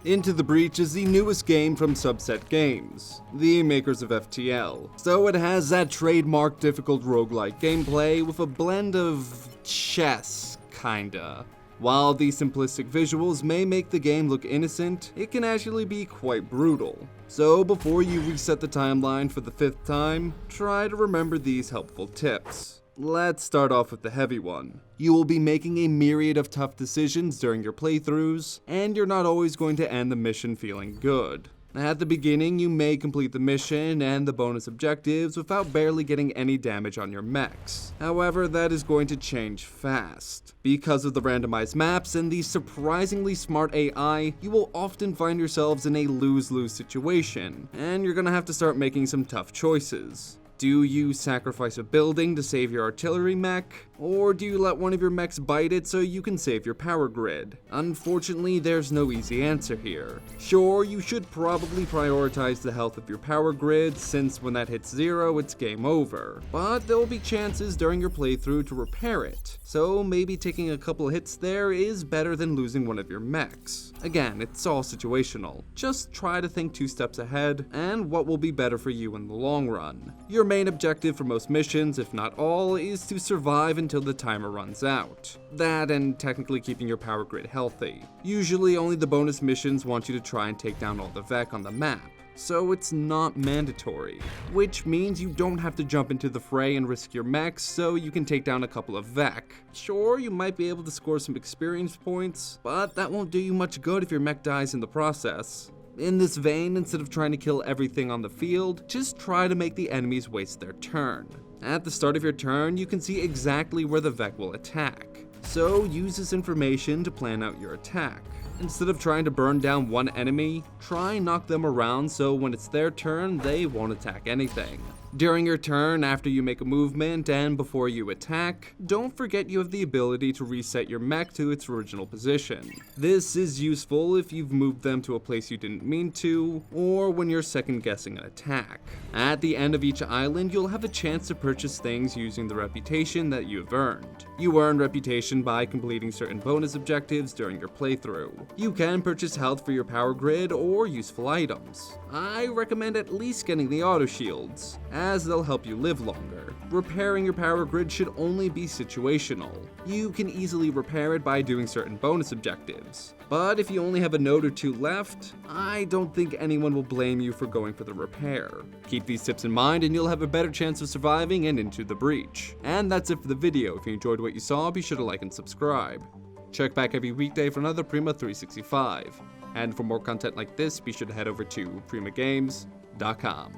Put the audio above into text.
Into the Breach is the newest game from Subset Games, the makers of FTL, so it has that trademark difficult roguelike gameplay with a blend of chess, kinda. While the simplistic visuals may make the game look innocent, it can actually be quite brutal. So before you reset the timeline for the 5th time, try to remember these helpful tips. Let's start off with the heavy one. You will be making a myriad of tough decisions during your playthroughs, and you're not always going to end the mission feeling good. At the beginning, you may complete the mission and the bonus objectives without barely getting any damage on your mechs. However, that is going to change fast. Because of the randomized maps and the surprisingly smart AI, you will often find yourselves in a lose-lose situation, and you're gonna have to start making some tough choices. Do you sacrifice a building to save your artillery mech? Or do you let one of your mechs bite it so you can save your power grid? Unfortunately, there's no easy answer here. Sure, you should probably prioritize the health of your power grid, since when that hits 0, it's game over. But there will be chances during your playthrough to repair it, so maybe taking a couple hits there is better than losing one of your mechs. Again, it's all situational. Just try to think 2 steps ahead, and what will be better for you in the long run. Your main objective for most missions, if not all, is to survive until the timer runs out. That and technically keeping your power grid healthy. Usually only the bonus missions want you to try and take down all the Vek on the map, so it's not mandatory. Which means you don't have to jump into the fray and risk your mechs so you can take down a couple of Vek. Sure, you might be able to score some experience points, but that won't do you much good if your mech dies in the process. In this vein, instead of trying to kill everything on the field, just try to make the enemies waste their turn. At the start of your turn, you can see exactly where the Vek will attack, so use this information to plan out your attack. Instead of trying to burn down one enemy, try and knock them around so when it's their turn, they won't attack anything. During your turn, after you make a movement, and before you attack, don't forget you have the ability to reset your mech to its original position. This is useful if you've moved them to a place you didn't mean to, or when you're second guessing an attack. At the end of each island, you'll have a chance to purchase things using the reputation that you have earned. You earn reputation by completing certain bonus objectives during your playthrough. You can purchase health for your power grid or useful items. I recommend at least getting the auto shields, as they'll help you live longer. Repairing your power grid should only be situational. You can easily repair it by doing certain bonus objectives. But if you only have a node or 2 left, I don't think anyone will blame you for going for the repair. Keep these tips in mind and you'll have a better chance of surviving and Into the Breach. And that's it for the video. If you enjoyed what you saw, be sure to like and subscribe. Check back every weekday for another Prima 365. And for more content like this, be sure to head over to primagames.com.